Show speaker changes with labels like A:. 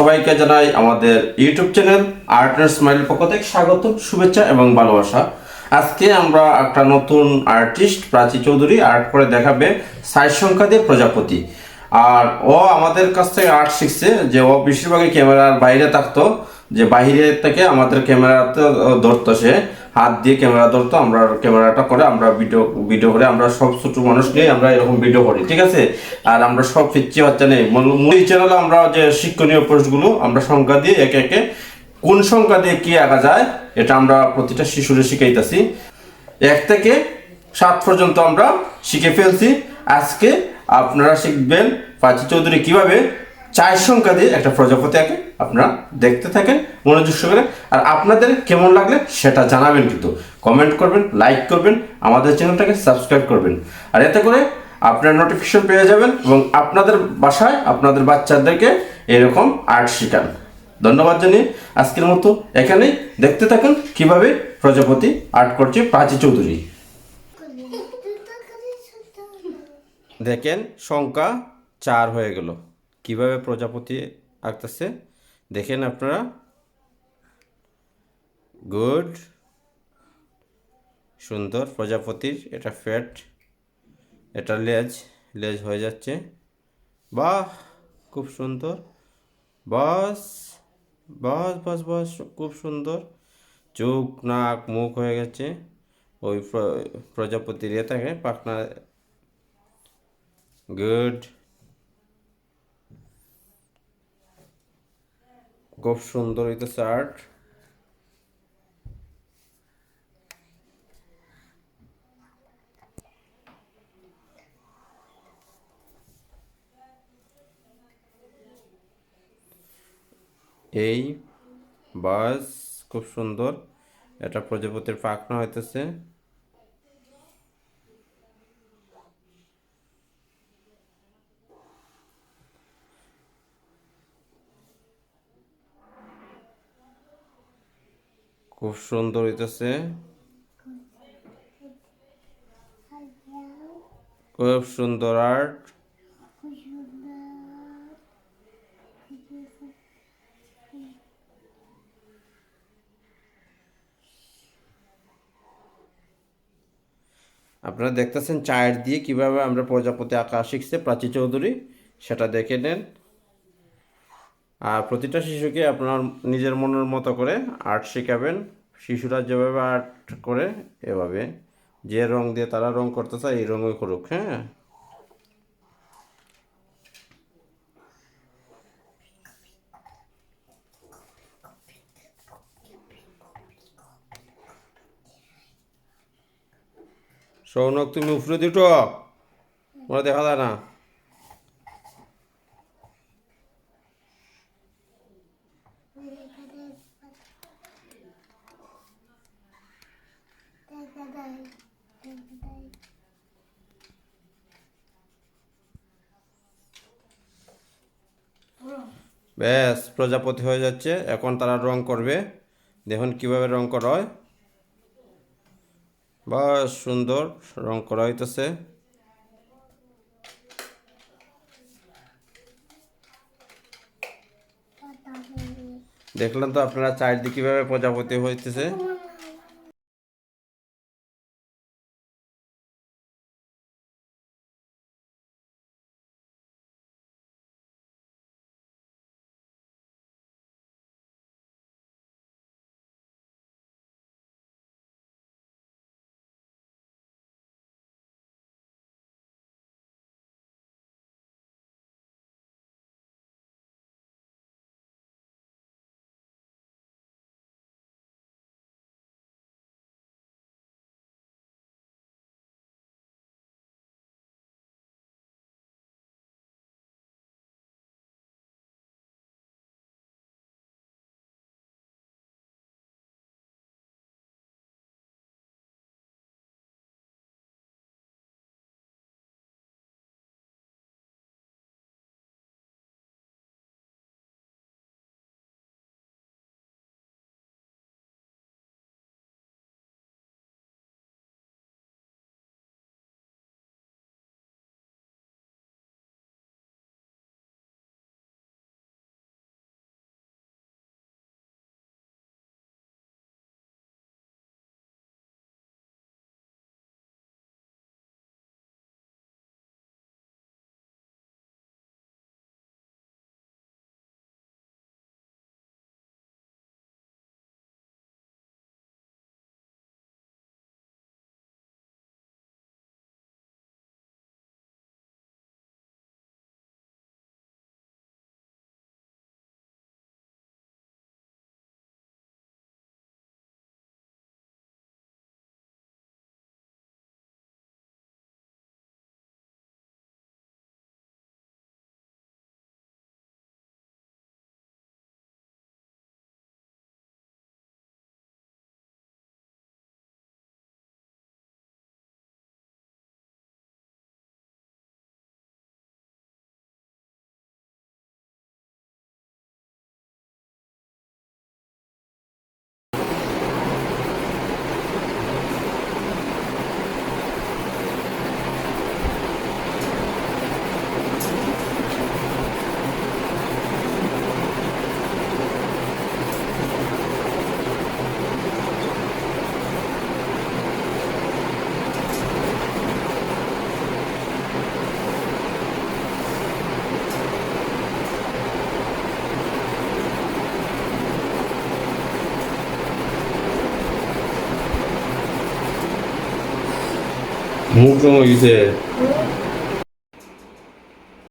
A: সবাইকে জানাই আমাদের YouTube channel art and smile পক্ষ থেকে স্বাগত, শুভেচ্ছা এবং ভালোবাসা। আজকে আমরা একটা নতুন আর্টিস্ট প্রাচী চৌধুরী আর্ট করে দেখাবে সাইজ সংখ্যা দিয়ে প্রজাপতি। আর ও আমাদের কাছ থেকে আর্ট শিখছে, যে ও বেশিরভাগই ক্যামেরার বাইরে থাকতো, যে বাইরে থেকে আমাদের ক্যামেরাতে ধরতো, সে হাত দিয়ে ক্যামেরা ধরতো, আমরা ক্যামেরাটা করে আমরা ভিডিও করে, আমরা সব ছোট মানুষ নিয়ে আমরা এরকম ভিডিও করি, ঠিক আছে। আর আমরা সব পিচ্ছি বাচ্চা নেই, মূল চ্যানেলে আমরা যে শিক্ষণীয় পোস্টগুলো আমরা সংখ্যা দিয়ে একে একে কোন সংখ্যা দিয়ে কি আঁকা যায় এটা আমরা প্রতিটা শিশুরে শিখাইতেছি। 1 থেকে 7 পর্যন্ত আমরা শিখে ফেলছি। আজকে আপনারা শিখবেন প্রাচী চৌধুরী কিভাবে 4 সংখ্যা দিয়ে একটা প্রজাপতি আঁকে। আপনারা দেখতে থাকেন মনোযোগ সহকারে, আর আপনাদের কেমন লাগলে সেটা জানাবেন, কিন্তু কমেন্ট করবেন, লাইক করবেন, আমাদের চ্যানেলটাকে সাবস্ক্রাইব করবেন। আর এতে করে আপনারা নোটিফিকেশন পেয়ে যাবেন এবং আপনাদের বাসায় আপনাদের বাচ্চাদেরকে এরকম আর্ট শেখান। ধন্যবাদ জানিয়ে আজকের মতো এখানেই। দেখতে থাকুন কিভাবে প্রজাপতি আর্ট করছে প্রাচী চৌধুরী। দেখেন সংখ্যা 4 হয়ে গেল। কিভাবে প্রজাপতি আঁকতেছে দেখেন আপনারা। গুড, সুন্দর প্রজাপতির এটা ফ্যাট, এটা লেজ হয়ে যাচ্ছে। বাহ, খুব সুন্দর। বাস বাস বাস বাস, খুব সুন্দর। চোখ, নাক, মুখ হয়ে গেছে ওই প্রজাপতির এ থাকে পাখনা। গুড, খুব সুন্দর হইতেছে আর্ট। এই বাস, খুব সুন্দর। এটা প্রজাপতির পাখনা হইতেছে। খুব সুন্দর হইতেছে, খুব সুন্দর আর্ট। আপনারা দেখতেছেন চায়ের দিয়ে কিভাবে আমরা প্রজাপতি আঁকা শিখছে প্রাচী চৌধুরী, সেটা দেখে নেন। আর প্রতিটা শিশুকে আপনার নিজের মনের মতো করে আর্ট শেখাবেন। শিশুরা যেভাবে আর্ট করে এভাবে, যে রং দিয়ে তারা রং করতে চায় এই রঙই করুক। হ্যাঁ, সৌনক তুমি উপরে দুটো ওরা দেখা যায় না। ব্যাস, প্রজাপতি হয়ে যাচ্ছে। এখন তারা রং করবে, দেখুন কিভাবে রং করা হয়। বাস, সুন্দর রং করা হইতেছে। দেখলেন তো আপনারা চারদিকে কিভাবে প্রজাপতি হইতেছে। মুখ রঙ হয়ে গেছে